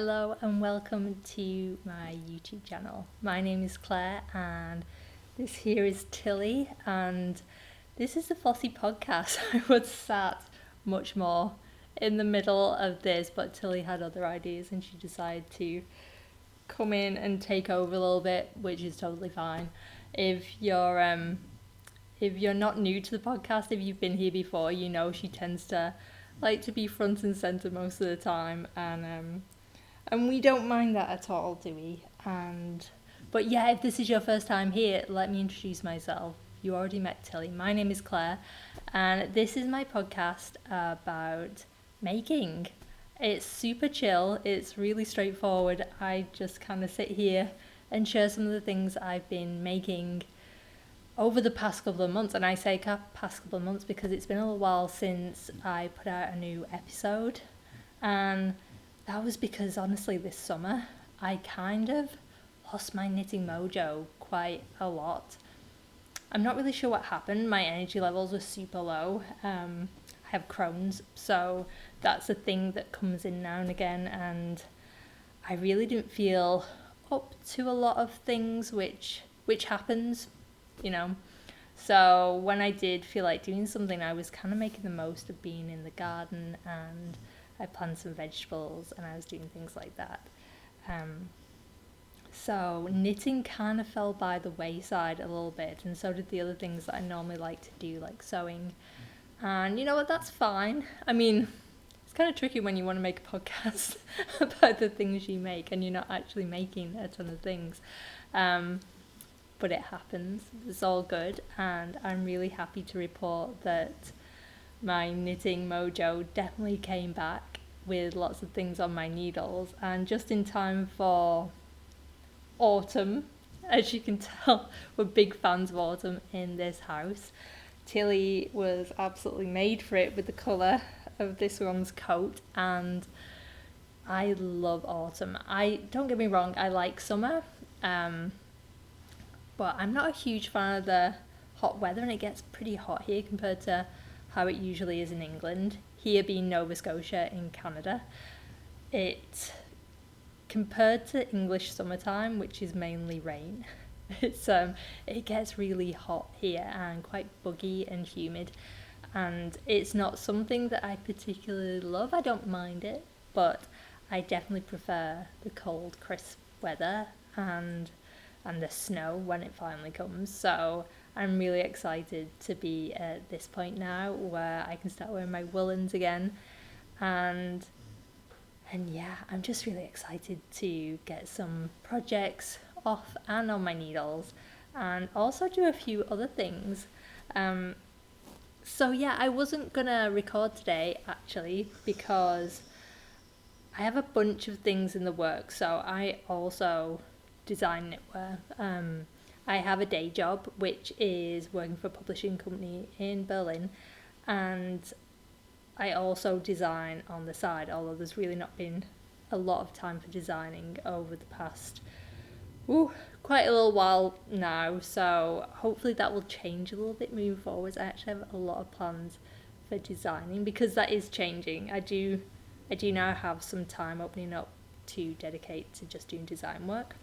Hello and welcome to my YouTube channel. My name is Claire and this here is Tilly and this is the Flossi podcast. I was sat much more in the middle of this, but Tilly had other ideas and she decided to come in and take over a little bit, which is totally fine. If you're not new to the podcast, if you've been here before, you know she tends to like to be front and center most of the time, and we don't mind that at all, do we? But yeah, if this is your first time here, let me introduce myself. You already met Tilly. My name is Claire, and this is my podcast about making. It's super chill. It's really straightforward. I just kind of sit here and share some of the things I've been making over the past couple of months. And I say past couple of months because it's been a little while since I put out a new episode. And that was because honestly this summer I kind of lost my knitting mojo quite a lot. I'm not really sure what happened. My energy levels were super low. I have Crohn's, so that's a thing that comes in now and again, and I really didn't feel up to a lot of things, which happens, you know. So when I did feel like doing something, I was kind of making the most of being in the garden, and I planted some vegetables and I was doing things like that. So knitting kind of fell by the wayside a little bit, and so did the other things that I normally like to do, like sewing. And you know what, that's fine. I mean, it's kind of tricky when you want to make a podcast about the things you make and you're not actually making a ton of things. But it happens. It's all good, and I'm really happy to report that my knitting mojo definitely came back with lots of things on my needles, and just in time for autumn. As you can tell, we're big fans of autumn in this house. Tilly was absolutely made for it with the colour of this one's coat, and I love autumn. Don't get me wrong, I like summer, but I'm not a huge fan of the hot weather, and it gets pretty hot here compared to how it usually is in England. Here being Nova Scotia in Canada, compared to English summertime, which is mainly rain, it gets really hot here and quite buggy and humid, and it's not something that I particularly love. I don't mind it, but I definitely prefer the cold, crisp weather and the snow when it finally comes. So I'm really excited to be at this point now where I can start wearing my woolens again, and yeah, I'm just really excited to get some projects off and on my needles, and also do a few other things. So yeah, I wasn't gonna record today actually because I have a bunch of things in the works. So I also design knitwear. I have a day job which is working for a publishing company in Berlin, and I also design on the side, although there's really not been a lot of time for designing over the past quite a little while now, so hopefully that will change a little bit moving forwards. I actually have a lot of plans for designing because that is changing. I do now have some time opening up to dedicate to just doing design work,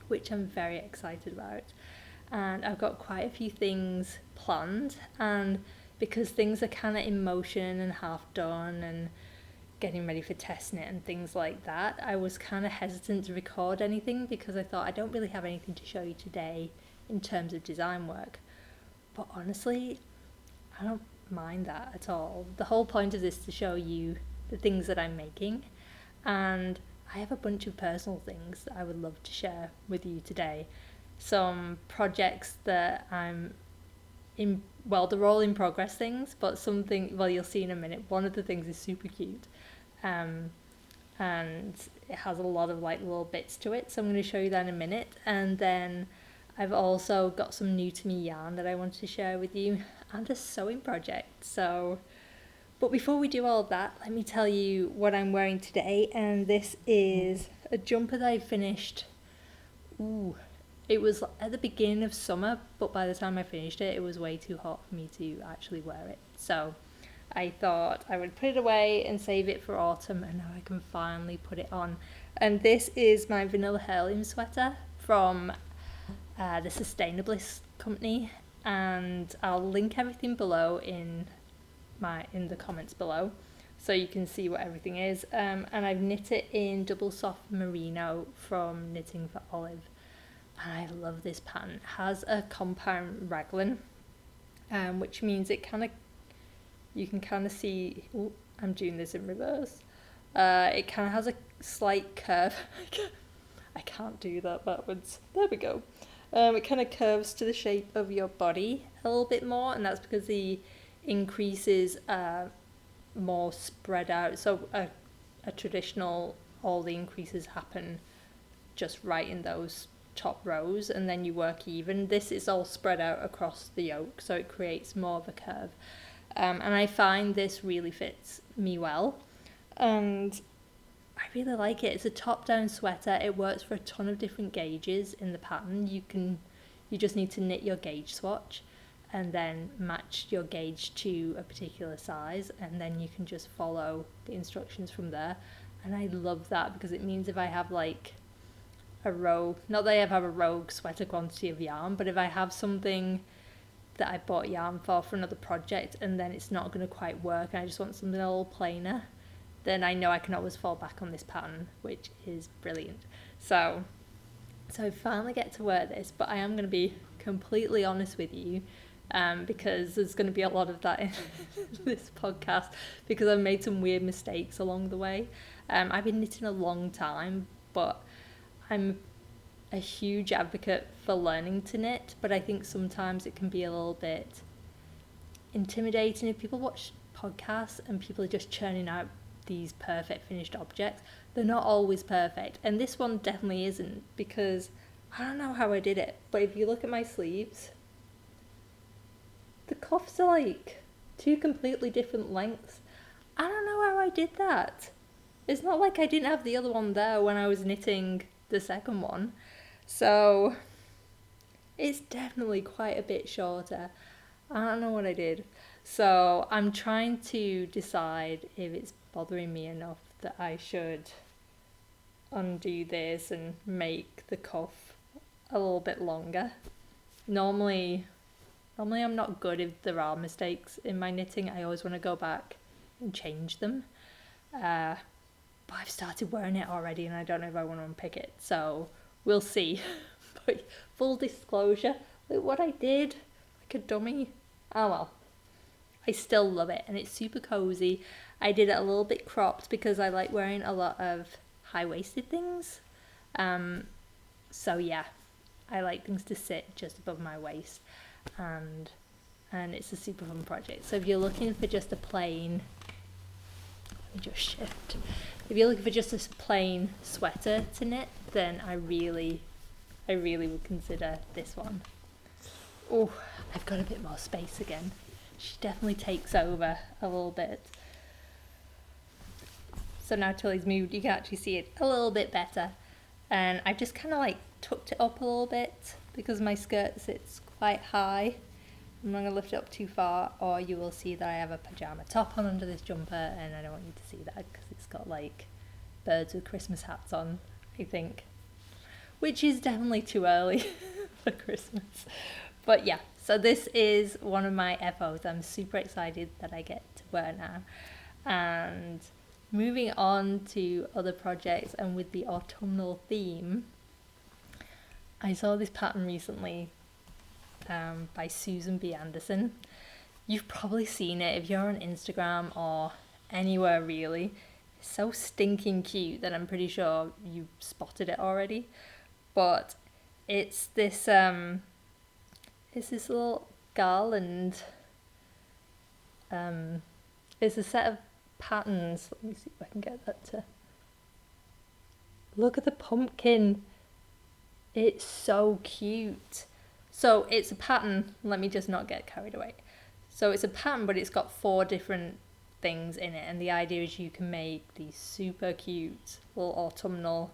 which I'm very excited about. And I've got quite a few things planned, and because things are kind of in motion and half done and getting ready for testing it and things like that, I was kind of hesitant to record anything because I thought I don't really have anything to show you today in terms of design work. But honestly, I don't mind that at all. The whole point of this is to show you the things that I'm making, and I have a bunch of personal things that I would love to share with you today. Some projects that I'm in, well, they're all in progress things, but something, well, you'll see in a minute. One of the things is super cute, and it has a lot of like little bits to it, so I'm going to show you that in a minute. And then I've also got some new to me yarn that I wanted to share with you, and a sewing project. So, but before we do all of that, let me tell you what I'm wearing today. And this is a jumper that I finished. It was at the beginning of summer, but by the time I finished it, it was way too hot for me to actually wear it. So I thought I would put it away and save it for autumn, and now I can finally put it on. And this is my Vanilla Heirloom sweater from the Sustainablist company, and I'll link everything below in the comments below, so you can see what everything is. And I've knit it in double soft merino from Knitting for Olive, and I love this pattern. It has a compound raglan, which means it you can kind of see. Ooh, I'm doing this in reverse. It kind of has a slight curve. I can't do that backwards. There we go. It kind of curves to the shape of your body a little bit more, and that's because the increases are more spread out. So a traditional, all the increases happen just right in those top rows, and then you work even. This is all spread out across the yoke, so it creates more of a curve. And I find this really fits me well, and I really like it. It's a top-down sweater. It works for a ton of different gauges in the pattern. You just need to knit your gauge swatch and then match your gauge to a particular size, and then you can just follow the instructions from there. And I love that because it means if I have like a rogue, not that I have a rogue sweater quantity of yarn, but if I have something that I bought yarn for another project and then it's not going to quite work and I just want something a little plainer, then I know I can always fall back on this pattern, which is brilliant. So I finally get to wear this, but I am going to be completely honest with you, because there's going to be a lot of that in this podcast, because I've made some weird mistakes along the way. I've been knitting a long time, but I'm a huge advocate for learning to knit, but I think sometimes it can be a little bit intimidating if people watch podcasts and people are just churning out these perfect finished objects. They're not always perfect, and this one definitely isn't, because I don't know how I did it, but if you look at my sleeves, the cuffs are like two completely different lengths. I don't know how I did that. It's not like I didn't have the other one there when I was knitting the second one, so it's definitely quite a bit shorter. I don't know what I did. So I'm trying to decide if it's bothering me enough that I should undo this and make the cuff a little bit longer. Normally I'm not good if there are mistakes in my knitting. I always want to go back and change them. But I've started wearing it already and I don't know if I want to unpick it. So we'll see. But full disclosure, look what I did. Like a dummy. Oh well. I still love it and it's super cozy. I did it a little bit cropped because I like wearing a lot of high-waisted things. So yeah, I like things to sit just above my waist, and it's a super fun project. So if you're looking for just a plain, let me just shift. If you're looking for just a plain sweater to knit, then I really would consider this one. Oh, I've got a bit more space again. She definitely takes over a little bit. So now Tilly's moved, you can actually see it a little bit better. And I've just kind of like tucked it up a little bit because my skirt sits quite high. I'm not going to lift it up too far, or you will see that I have a pyjama top on under this jumper, and I don't want you to see that because it's got like birds with Christmas hats on, I think. Which is definitely too early for Christmas. But yeah, so this is one of my FOs. I'm super excited that I get to wear now. And moving on to other projects and with the autumnal theme, I saw this pattern recently by Susan B. Anderson. You've probably seen it if you're on Instagram or anywhere really. It's so stinking cute that I'm pretty sure you spotted it already. But it's this little garland. It's a set of patterns. Let me see if I can get that to... Look at the pumpkin. It's so cute. So it's a pattern. Let me just not get carried away. So it's a pattern, but it's got 4 different things in it. And the idea is you can make these super cute little autumnal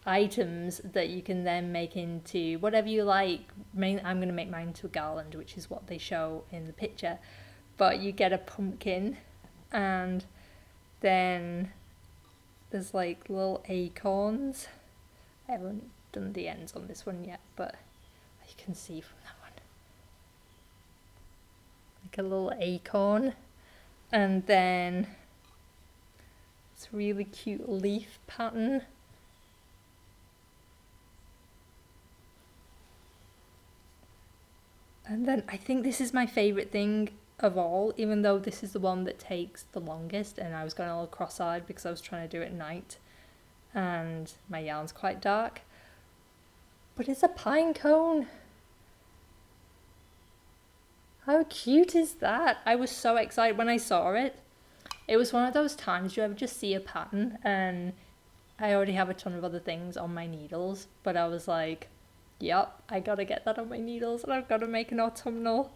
items that you can then make into whatever you like. I'm going to make mine into a garland, which is what they show in the picture. but you get a pumpkin, and then there's like little acorns. I haven't done the ends on this one yet, but you can see from that one. Like a little acorn, and then it's a really cute leaf pattern. And then I think this is my favourite thing of all, even though this is the one that takes the longest, and I was going a little cross-eyed because I was trying to do it at night and my yarn's quite dark. But it's a pine cone. How cute is that? I was so excited when I saw it. It was one of those times you ever just see a pattern, and I already have a ton of other things on my needles, but I was like, yep, I gotta get that on my needles, and I've got to make an autumnal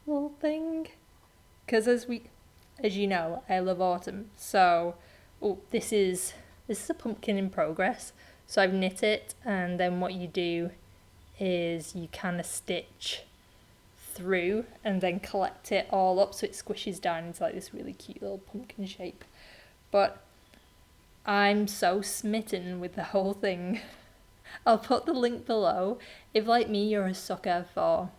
little thing. Because as you know, I love autumn. So, this is a pumpkin in progress. So I've knit it, and then what you do is you kind of stitch through and then collect it all up so it squishes down into like this really cute little pumpkin shape. But I'm so smitten with the whole thing. I'll put the link below. If like me you're a sucker for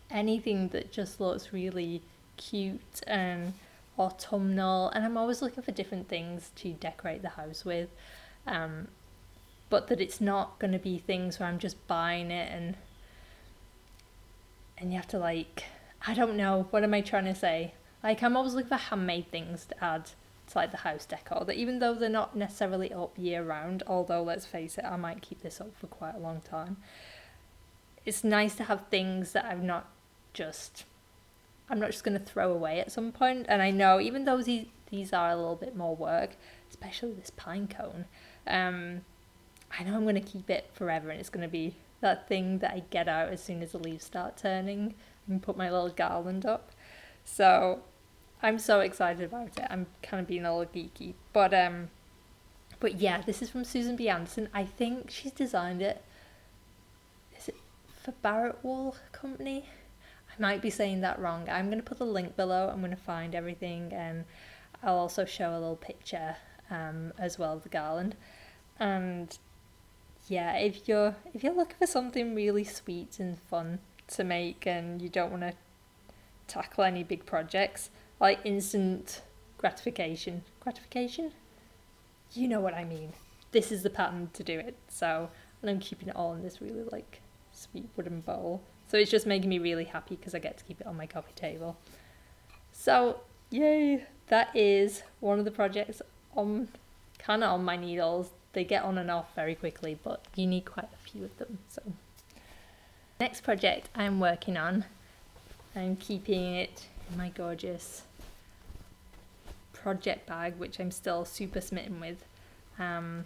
anything that just looks really cute and autumnal, and I'm always looking for different things to decorate the house with, but that it's not going to be things where I'm just buying it and you have to like, I don't know, what am I trying to say? Like, I'm always looking for handmade things to add to like the house decor, that even though they're not necessarily up year round, although let's face it, I might keep this up for quite a long time, it's nice to have things that I'm not just going to throw away at some point. And I know even though these are a little bit more work, especially this pine cone, I know I'm going to keep it forever, and it's going to be that thing that I get out as soon as the leaves start turning and put my little garland up. So I'm so excited about it. I'm kind of being a little geeky, but yeah, this is from Susan B. Anderson. I think she's designed it. Is it for Barret Wool Company? I might be saying that wrong. I'm going to put the link below. I'm going to find everything, and I'll also show a little picture as well of the garland. And yeah, if you're looking for something really sweet and fun to make, and you don't want to tackle any big projects, like instant gratification, you know what I mean, this is the pattern to do it. So, and I'm keeping it all in this really like sweet wooden bowl, so it's just making me really happy because I get to keep it on my coffee table. So yay, that is one of the projects on my needles. They get on and off very quickly, but you need quite a few of them. So next project I'm working on, I'm keeping it in my gorgeous project bag, which I'm still super smitten with, and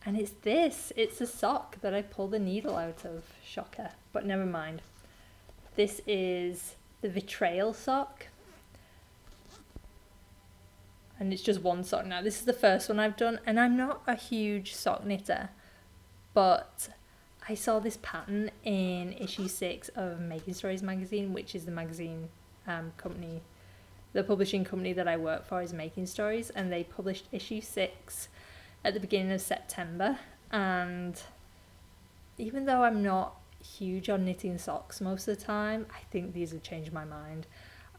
it's a sock that I pulled the needle out of. Shocker, but never mind. This is the Betrayal sock, and it's just one sock now. This is the first one I've done, and I'm not a huge sock knitter, but I saw this pattern in issue 6 of Making Stories magazine, which is the magazine company, the publishing company that I work for is Making Stories, and they published issue 6 at the beginning of September. And even though I'm not huge on knitting socks most of the time, I think these have changed my mind.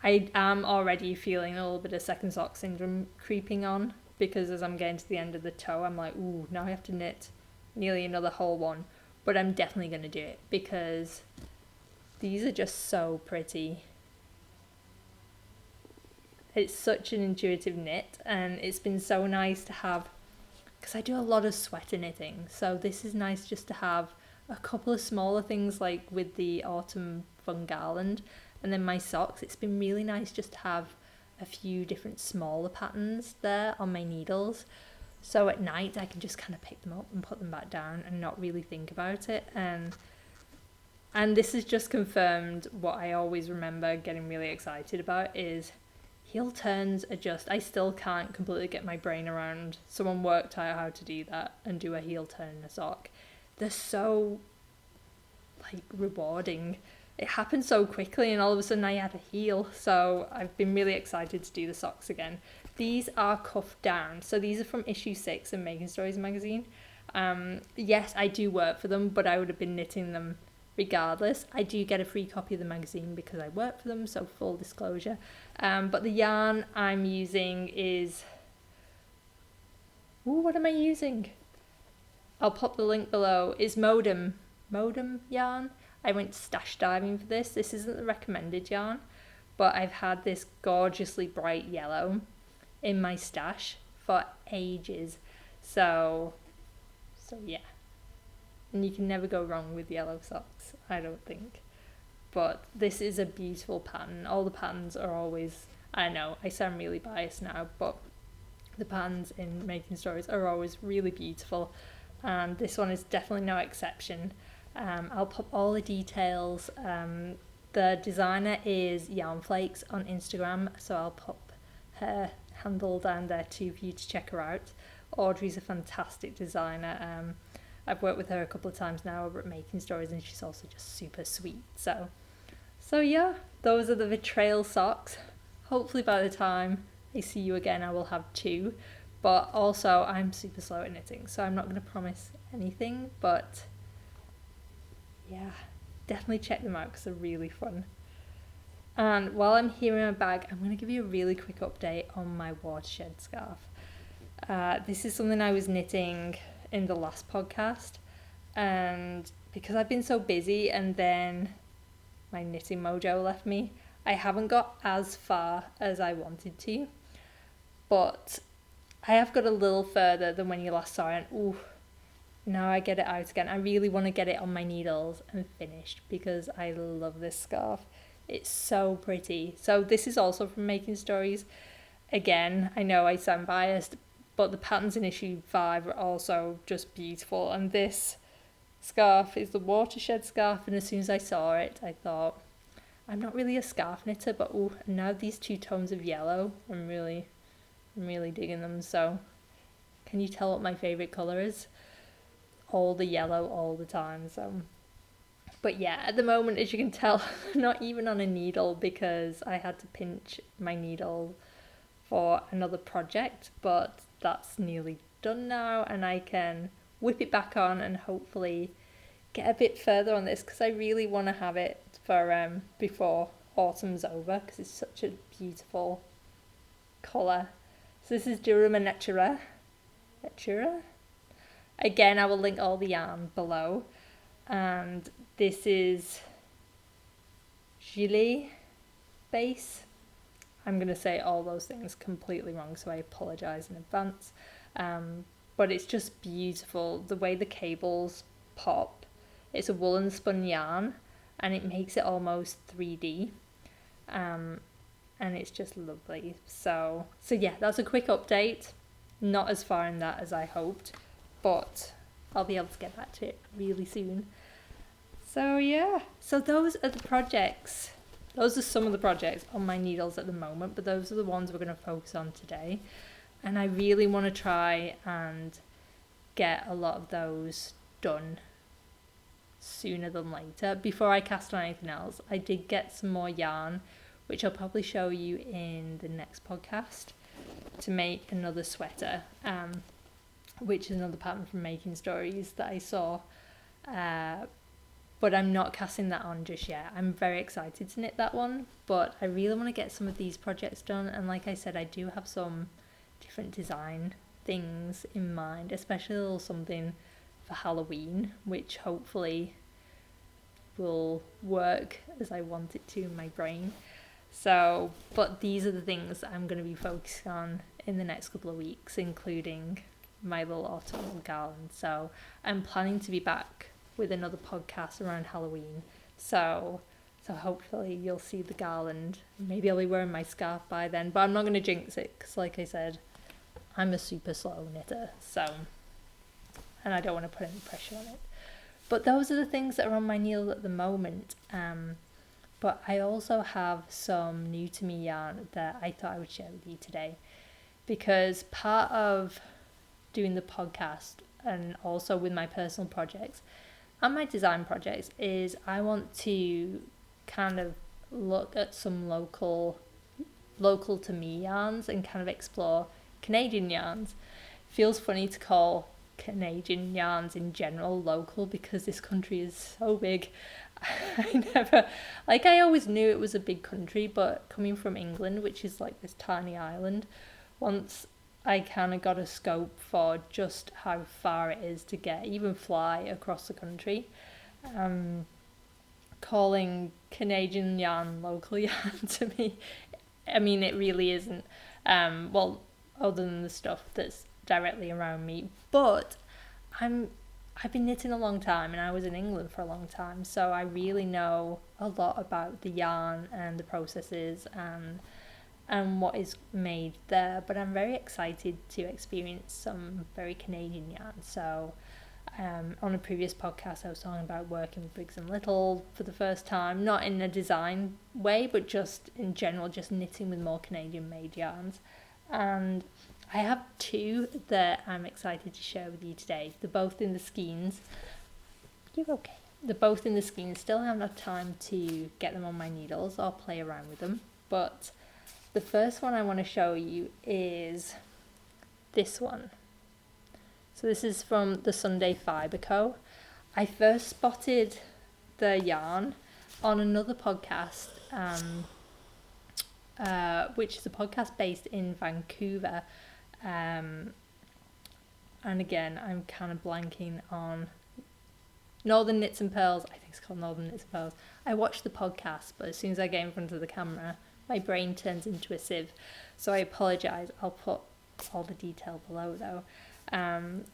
I am already feeling a little bit of second sock syndrome creeping on, because as I'm getting to the end of the toe, I'm like, ooh, now I have to knit nearly another whole one. But I'm definitely going to do it because these are just so pretty. It's such an intuitive knit, and it's been so nice to have, because I do a lot of sweater knitting, so this is nice just to have a couple of smaller things like with the autumn fun garland, and then my socks. It's been really nice just to have a few different smaller patterns there on my needles, so at night I can just kind of pick them up and put them back down and not really think about it. And this has just confirmed what I always remember getting really excited about, is heel turns are just, I still can't completely get my brain around someone worked out how to do that and do a heel turn in a sock. They're so like rewarding, it happened so quickly, and all of a sudden I had a heel. So I've been really excited to do the socks again. These are cuffed down, so these are from issue 6 of Making Stories magazine. Yes, I do work for them, but I would have been knitting them regardless. I do get a free copy of the magazine because I work for them, so full disclosure. But the yarn I'm using is... Ooh, what am I using? I'll pop the link below. Is Mondim yarn. I went stash diving for this. This isn't the recommended yarn, but I've had this gorgeously bright yellow in my stash for ages. So yeah. And you can never go wrong with yellow socks, I don't think. But this is a beautiful pattern. All the patterns are always, I know, I sound really biased now, but the patterns in Making Stories are always really beautiful. And this one is definitely no exception. I'll pop all the details. The designer is Yarn Flakes on Instagram, so I'll pop her handle down there too for you to check her out. Audrey's a fantastic designer. I've worked with her a couple of times now over at Making Stories, and she's also just super sweet. So yeah, those are the Betrayal socks. Hopefully by the time I see you again, I will have 2. But also, I'm super slow at knitting, so I'm not going to promise anything. But yeah, definitely check them out because they're really fun. And while I'm here in my bag, I'm going to give you a really quick update on my watershed scarf. This is something I was knitting in the last podcast, and because I've been so busy and then my knitting mojo left me, I haven't got as far as I wanted to, but I have got a little further than when you last saw it. Ooh, now I get it out again. I really want to get it on my needles and finished because I love this scarf. It's so pretty. So this is also from Making Stories. Again, I know I sound biased, but the patterns in issue 5 are also just beautiful. And this scarf is the watershed scarf, and as soon as I saw it, I thought, I'm not really a scarf knitter, but ooh, now these 2 tones of yellow, I'm really digging them. So can you tell what my favourite colour is? All the yellow all the time. So, but yeah, at the moment, as you can tell, not even on a needle because I had to pinch my needle for another project, but that's nearly done now, and I can whip it back on and hopefully get a bit further on this because I really want to have it for before autumn's over because it's such a beautiful colour. So this is Duruma Natura. Again, I will link all the yarn below. And this is Gilet base. I'm going to say all those things completely wrong, so I apologise in advance. But it's just beautiful. The way the cables pop. It's a woolen spun yarn, and it makes it almost 3D. And it's just lovely. So yeah, that's a quick update. Not as far in that as I hoped, but I'll be able to get back to it really soon. So yeah, so those are the projects. Those are some of the projects on my needles at the moment, but those are the ones we're going to focus on today. And I really want to try and get a lot of those done sooner than later. Before I cast on anything else, I did get some more yarn, which I'll probably show you in the next podcast, to make another sweater, which is another pattern from Making Stories that I saw. But I'm not casting that on just yet. I'm very excited to knit that one, but I really want to get some of these projects done. And like I said, I do have some different design things in mind, especially a little something for Halloween, which hopefully will work as I want it to in my brain. So, but these are the things that I'm going to be focusing on in the next couple of weeks, including my little autumnal garland. So I'm planning to be back with another podcast around Halloween. So hopefully you'll see the garland. Maybe I'll be wearing my scarf by then, but I'm not going to jinx it because, like I said, I'm a super slow knitter. So, and I don't want to put any pressure on it. But those are the things that are on my needle at the moment. But I also have some new to me yarn that I thought I would share with you today, because part of doing the podcast and also with my personal projects and my design projects is I want to kind of look at some local to me yarns and kind of explore Canadian yarns. It feels funny to call Canadian yarns in general local because this country is so big. I always knew it was a big country, but coming from England, which is like this tiny island, once I kind of got a scope for just how far it is to even fly across the country. Calling Canadian yarn local yarn to me, I mean, it really isn't. Well, other than the stuff that's directly around me, but I've been knitting a long time, and I was in England for a long time, so I really know a lot about the yarn and the processes and what is made there. But I'm very excited to experience some very Canadian yarn. So on a previous podcast, I was talking about working with Briggs and Little for the first time, not in a design way, but just in general, just knitting with more Canadian made yarns. And I have two that I'm excited to share with you today. They're both in the skeins. You're okay. They're both in the skeins. Still haven't had time to get them on my needles or play around with them. But the first one I want to show you is this one. So this is from the Sunday Fibre Co. I first spotted the yarn on another podcast, which is a podcast based in Vancouver. And again, I'm kind of blanking on Northern Knits and Pearls. I think it's called Northern Knits and Pearls. I watch the podcast, but as soon as I get in front of the camera, my brain turns into a sieve. So I apologise. I'll put all the detail below though.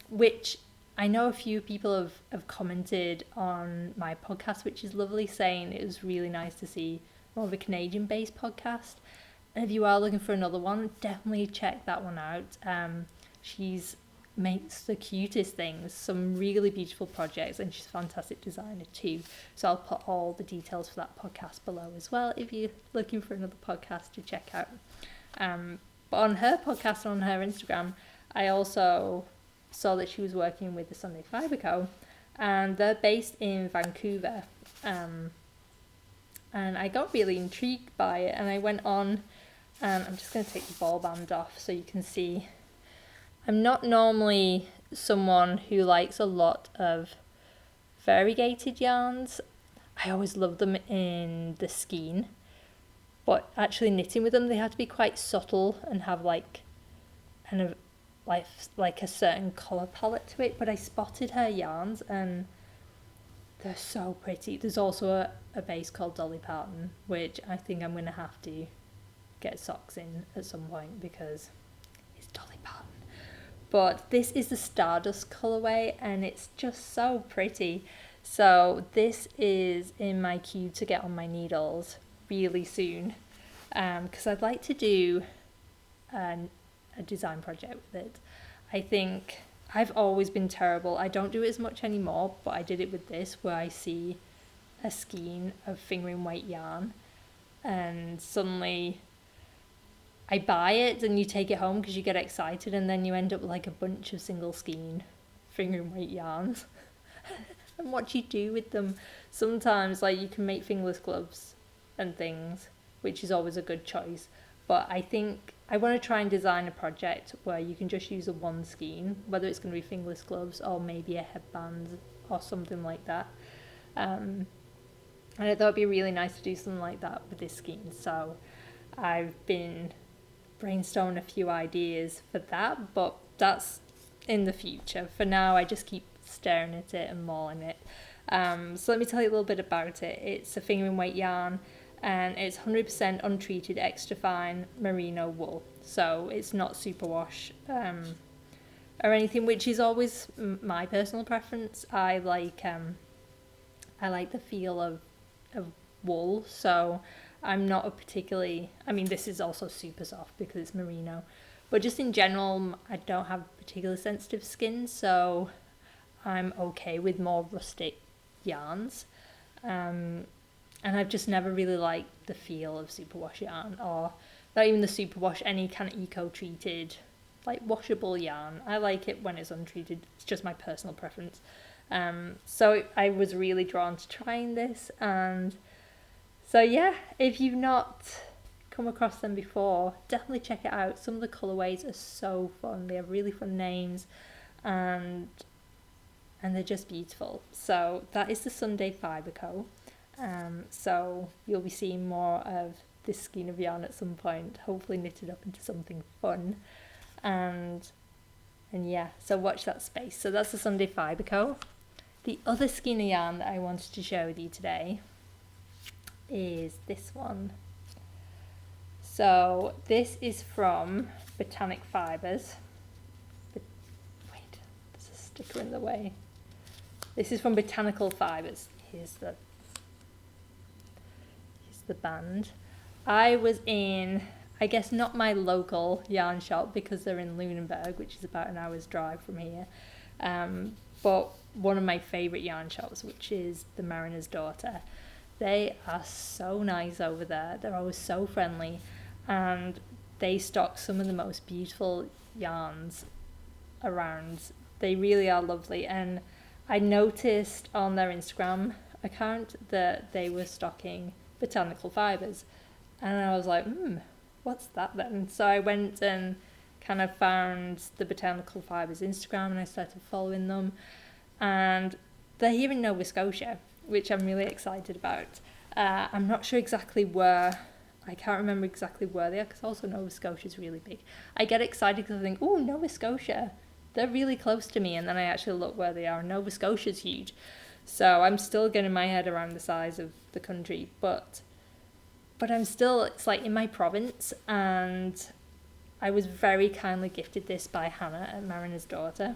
Which I know a few people have commented on my podcast, which is lovely, saying it was really nice to see more of a Canadian-based podcast. And if you are looking for another one, definitely check that one out. She's makes the cutest things, some really beautiful projects, and she's a fantastic designer too. So I'll put all the details for that podcast below as well if you're looking for another podcast to check out. But on her podcast and on her Instagram, I also saw that she was working with the Sunday Fibre Co. And they're based in Vancouver. And I got really intrigued by it, and I went on, and I'm just going to take the ball band off so you can see. I'm not normally someone who likes a lot of variegated yarns. I always love them in the skein, but actually knitting with them, they have to be quite subtle and have like a certain colour palette to it. But I spotted her yarns and they're so pretty. There's also a base called Dolly Parton, which I think I'm going to have to get socks in at some point because it's Dolly Parton. But this is the Stardust colourway and it's just so pretty. So this is in my queue to get on my needles really soon, because I'd like to do a design project with it. I think I've always been terrible. I don't do it as much anymore, but I did it with this where I see a skein of fingering weight yarn and suddenly I buy it and you take it home because you get excited, and then you end up with like a bunch of single skein fingering weight yarns. And what you do with them, sometimes like you can make fingerless gloves and things, which is always a good choice. But I think I want to try and design a project where you can just use a one skein, whether it's going to be fingerless gloves or maybe a headband or something like that. And I thought it'd be really nice to do something like that with this skein. So I've been brainstorming a few ideas for that, but that's in the future. For now, I just keep staring at it and mauling it. So let me tell you a little bit about it. It's a fingering weight yarn and it's 100% untreated extra fine merino wool. So it's not superwash or anything, which is always my personal preference. I like the feel of wool, so I'm not a particularly, I mean this is also super soft because it's merino, but just in general I don't have particularly sensitive skin, so I'm okay with more rustic yarns. And I've just never really liked the feel of superwash yarn, or not even the superwash, any kind of eco-treated, like washable yarn. I like it when it's untreated. It's just my personal preference. So I was really drawn to trying this, and So yeah, if you've not come across them before, definitely check it out. Some of the colourways are so fun. They have really fun names, and they're just beautiful. So that is the Sunday Fibre Co. So you'll be seeing more of this skein of yarn at some point, hopefully knitted up into something fun. And yeah, so watch that space. So that's the Sunday Fibre Co. The other skein of yarn that I wanted to share with you today is this one. So this is from Botanic Fibres. Wait, there's a sticker in the way. This is from Botanical Fibres. Here's the band. I was in, I guess not my local yarn shop because they're in Lunenburg, which is about an hour's drive from here. But one of my favourite yarn shops, which is the Mariner's Daughter. They are so nice over there. They're always so friendly, and they stock some of the most beautiful yarns around. They really are lovely, and I noticed on their Instagram account that they were stocking Botanical Fibres, and I was like, what's that then? So I went and kind of found the Botanical Fibres Instagram, and I started following them, and they're here in Nova Scotia, which I'm really excited about. I'm not sure exactly where, I can't remember exactly where they are, because also Nova Scotia is really big. I get excited because I think, oh, Nova Scotia, they're really close to me, and then I actually look where they are, and Nova Scotia's huge. So I'm still getting my head around the size of the country, but I'm still, it's like in my province, and I was very kindly gifted this by Hannah at Mariner's Daughter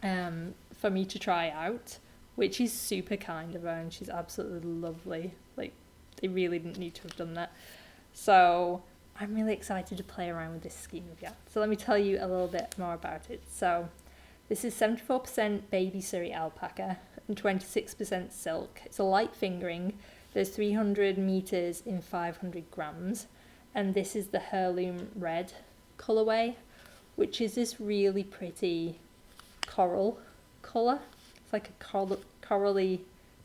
for me to try out, which is super kind of her, and she's absolutely lovely. Like, they really didn't need to have done that. So I'm really excited to play around with this skein of yarn. So let me tell you a little bit more about it. So this is 74% baby Surrey alpaca and 26% silk. It's a light fingering. There's 300 meters in 500 grams. And this is the heirloom red colorway, which is this really pretty coral color. It's like a corally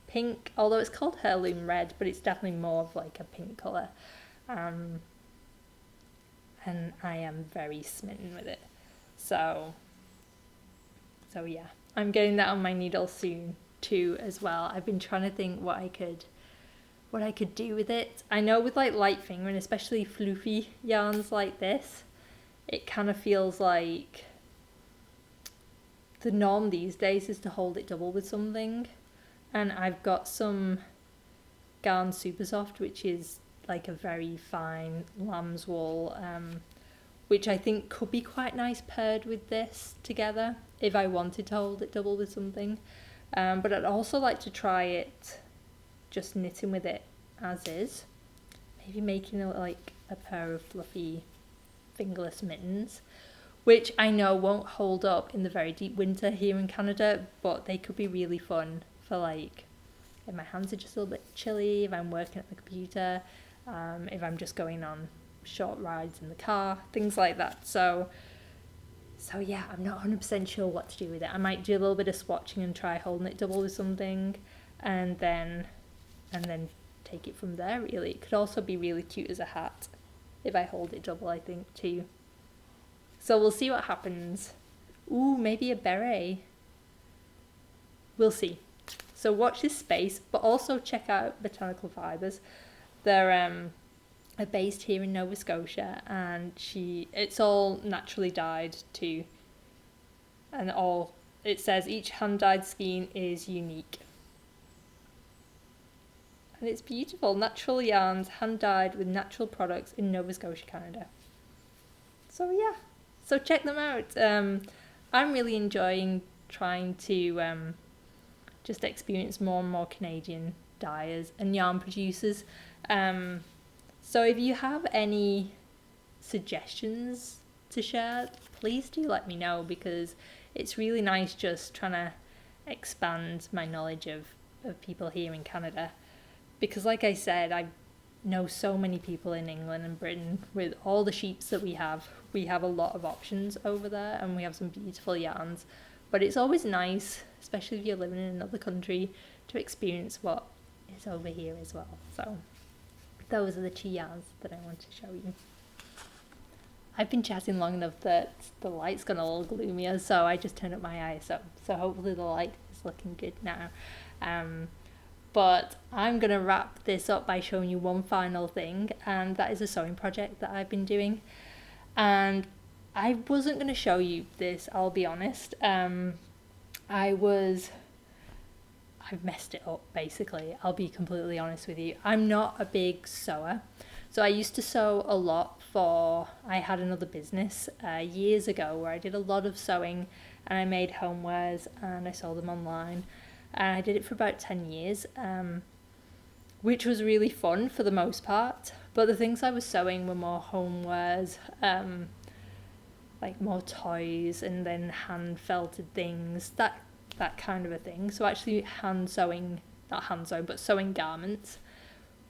pink, although it's called heirloom red, but it's definitely more of like a pink color. And I am very smitten with it. So yeah, I'm getting that on my needle soon too as well. I've been trying to think what I could do with it. I know with like light fingering, especially floofy yarns like this, it kind of feels like the norm these days is to hold it double with something. And I've got some Garn Super Soft, which is like a very fine lamb's wool, which I think could be quite nice paired with this together if I wanted to hold it double with something. But I'd also like to try it just knitting with it as is. Maybe making like a pair of fluffy fingerless mittens, which I know won't hold up in the very deep winter here in Canada, but they could be really fun for like if my hands are just a little bit chilly, if I'm working at the computer, if I'm just going on short rides in the car, things like that. So yeah, I'm not 100% sure what to do with it. I might do a little bit of swatching and try holding it double with something, and then take it from there, really. It could also be really cute as a hat if I hold it double, I think, too. So we'll see what happens. Ooh, maybe a beret. We'll see. So watch this space, but also check out Botanical Fibres. They're are based here in Nova Scotia, and it's all naturally dyed too. And it says each hand-dyed skein is unique. And it's beautiful. Natural yarns, hand-dyed with natural products in Nova Scotia, Canada. So yeah, so check them out. I'm really enjoying trying to just experience more and more Canadian dyers and yarn producers. So if you have any suggestions to share, please do let me know, because it's really nice just trying to expand my knowledge of people here in Canada. Because like I said, I know so many people in England and Britain. With all the sheeps that we have a lot of options over there, and we have some beautiful yarns. But it's always nice, especially if you're living in another country, to experience what is over here as well. So those are the 2 yarns that I want to show you. I've been chatting long enough that the light's gone a little gloomier, so I just turned up my ISO. So hopefully the light is looking good now. But I'm going to wrap this up by showing you one final thing, and that is a sewing project that I've been doing. And I wasn't going to show you this, I'll be honest. I've messed it up, basically. I'll be completely honest with you. I'm not a big sewer. So I used to sew a lot I had another business years ago where I did a lot of sewing, and I made homewares and I sold them online. And I did it for about 10 years, which was really fun for the most part. But the things I was sewing were more homewares, like more toys, and then hand felted things, that kind of a thing. So actually sewing garments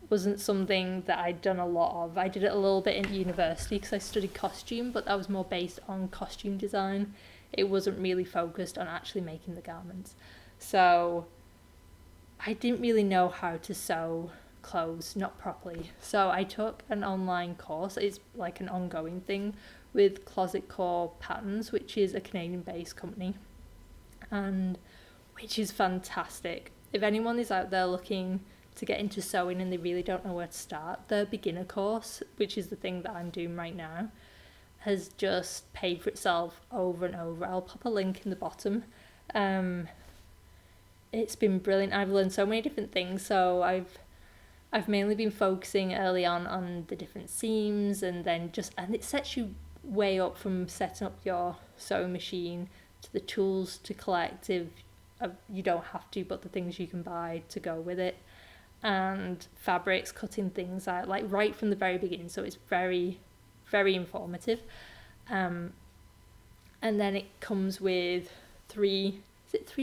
wasn't something that I'd done a lot of. I did it a little bit in university because I studied costume, but that was more based on costume design. It wasn't really focused on actually making the garments. So I didn't really know how to sew clothes, not properly. So I took an online course. It's like an ongoing thing with Closet Core Patterns, which is a Canadian-based company, and which is fantastic. If anyone is out there looking to get into sewing and they really don't know where to start, the beginner course, which is the thing that I'm doing right now, has just paid for itself over and over. I'll pop a link in the bottom. It's been brilliant. I've learned so many different things. So I've mainly been focusing early on the different seams, and it sets you way up from setting up your sewing machine to the tools to collect if you don't have to, but the things you can buy to go with it, and fabrics, cutting things out, like right from the very beginning. So it's very, very informative. And then it comes with 3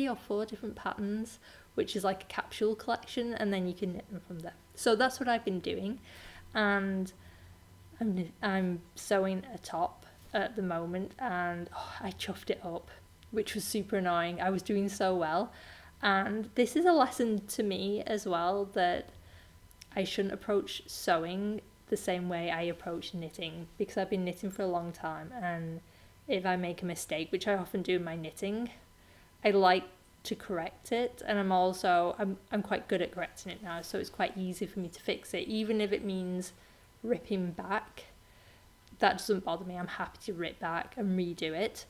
or 4 different patterns, which is like a capsule collection, and then you can knit them from there. So that's what I've been doing, and I'm sewing a top at the moment, and I chuffed it up, which was super annoying. I was doing so well, and this is a lesson to me as well, that I shouldn't approach sewing the same way I approach knitting, because I've been knitting for a long time, and if I make a mistake, which I often do in my knitting, I like to correct it, and I'm quite good at correcting it now, so it's quite easy for me to fix it, even if it means ripping back. That doesn't bother me. I'm happy to rip back and redo it.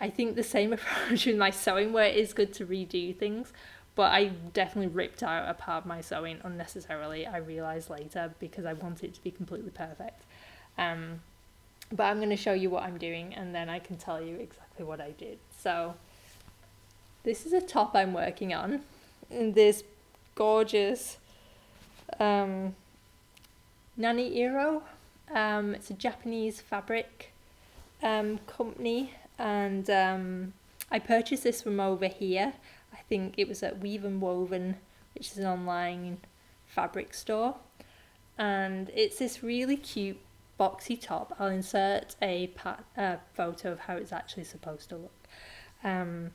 I think the same approach with my sewing, where it is good to redo things, but I definitely ripped out a part of my sewing unnecessarily, I realised later, because I wanted it to be completely perfect. But I'm going to show you what I'm doing, and then I can tell you exactly what I did. So this is a top I'm working on in this gorgeous Nani Iro. It's a Japanese fabric company, and I purchased this from over here. I think it was at Weave and Woven, which is an online fabric store, and it's this really cute boxy top. I'll insert a photo of how it's actually supposed to look. And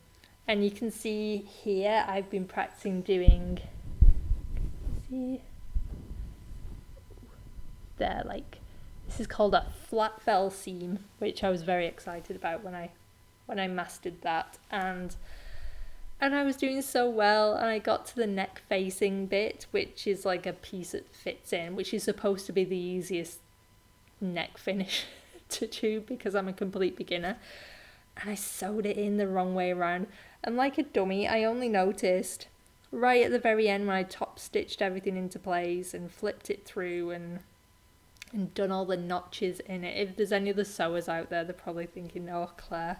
you can see here I've been practicing doing, this is called a flat fell seam, which I was very excited about when I mastered that, and I was doing so well, and I got to the neck facing bit, which is like a piece that fits in, which is supposed to be the easiest neck finish to do because I'm a complete beginner, and I sewed it in the wrong way around, and like a dummy I only noticed right at the very end when I top stitched everything into place and flipped it through and done all the notches in it. If there's any other sewers out there, they're probably thinking, oh Claire,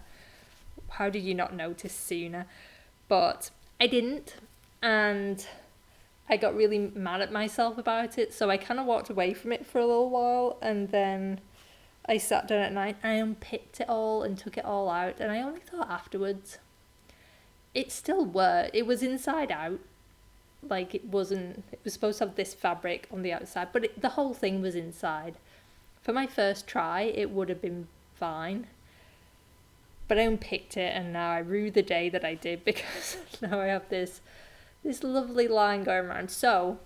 how did you not notice sooner? But I didn't, and I got really mad at myself about it, so I kind of walked away from it for a little while, and then I sat down at night, I unpicked it all and took it all out, and I only thought afterwards, it still worked. It was inside out, like it was supposed to have this fabric on the outside, but the whole thing was inside. For my first try, it would have been fine, but I unpicked it, and now I rue the day that I did, because now I have this lovely line going around. So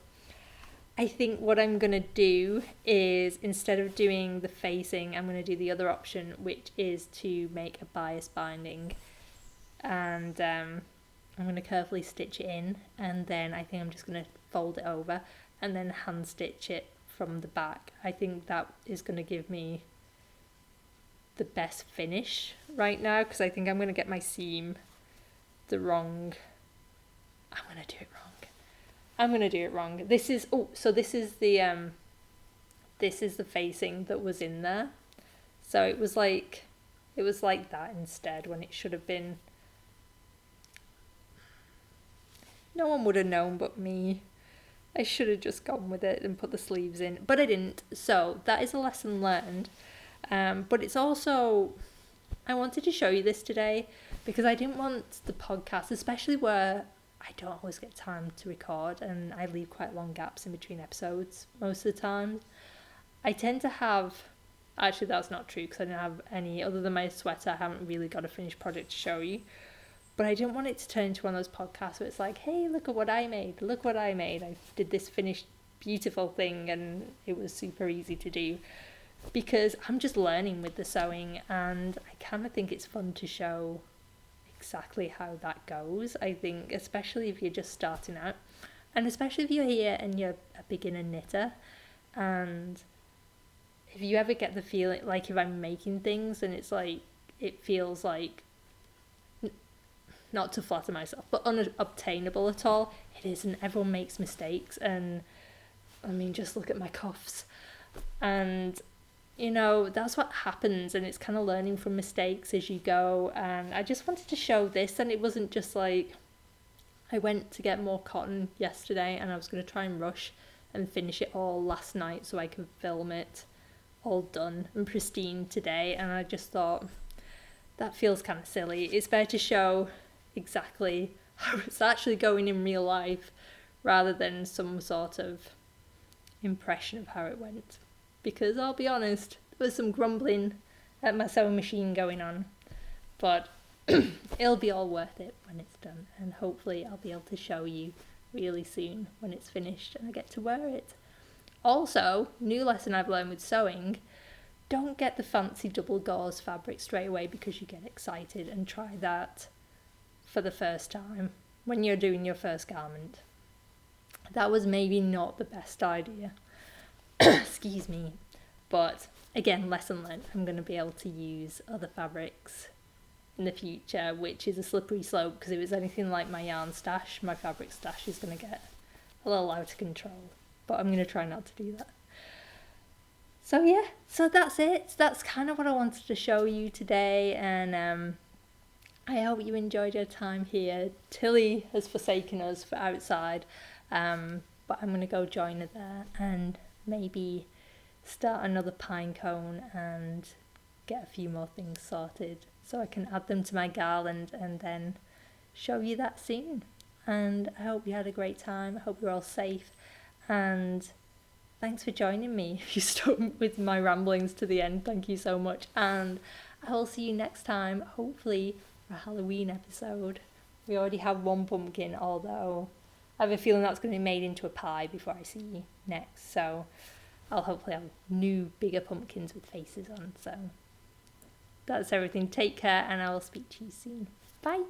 I think what I'm going to do is, instead of doing the facing, I'm going to do the other option, which is to make a bias binding. And I'm going to carefully stitch it in, and then I think I'm just going to fold it over and then hand stitch it from the back. I think that is going to give me the best finish right now, because I think I'm going to get my seam I'm going to do it wrong. This is the facing that was in there. So it was like that instead, when it should have been. No one would have known but me. I should have just gone with it and put the sleeves in, but I didn't. So that is a lesson learned. But it's also, I wanted to show you this today because I didn't want the podcast, especially where I don't always get time to record and I leave quite long gaps in between episodes most of the time. I tend to have, actually that's not true because I don't have any, other than my sweater, I haven't really got a finished product to show you. But I didn't want it to turn into one of those podcasts where it's like, hey, look at what I made. I did this finished beautiful thing and it was super easy to do. Because I'm just learning with the sewing, and I kind of think it's fun to show exactly how that goes. I think, especially if you're just starting out, and especially if you're here and you're a beginner knitter, and if you ever get the feeling, like if I'm making things and it's like, it feels like, not to flatter myself, but unobtainable at all, it isn't. Everyone makes mistakes, and I mean, just look at my cuffs, and you know, that's what happens, and it's kind of learning from mistakes as you go. And I just wanted to show this, and it wasn't just like, I went to get more cotton yesterday and I was going to try and rush and finish it all last night so I could film it all done and pristine today, and I just thought that feels kind of silly. It's better to show exactly how it's actually going in real life rather than some sort of impression of how it went. Because I'll be honest, there was some grumbling at my sewing machine going on, but it'll be all worth it when it's done, and hopefully I'll be able to show you really soon when it's finished and I get to wear it. Also, new lesson I've learned with sewing, don't get the fancy double gauze fabric straight away because you get excited, and try that for the first time when you're doing your first garment. That was maybe not the best idea. Excuse me. But again, lesson learned. I'm going to be able to use other fabrics in the future, which is a slippery slope, because if it's anything like my yarn stash, my fabric stash is going to get a little out of control. But I'm going to try not to do that. So yeah, so that's it. That's kind of what I wanted to show you today, and I hope you enjoyed your time here. Tilly has forsaken us for outside, but I'm going to go join her there and maybe start another pine cone and get a few more things sorted so I can add them to my garland and then show you that soon. And I hope you had a great time. I hope you're all safe, and thanks for joining me. If you stuck with my ramblings to the end, thank you so much, and I will see you next time, hopefully for a Halloween episode. We already have one pumpkin, although I have a feeling that's going to be made into a pie before I see you next, so I'll hopefully have new, bigger pumpkins with faces on. So that's everything. Take care, and I will speak to you soon. Bye.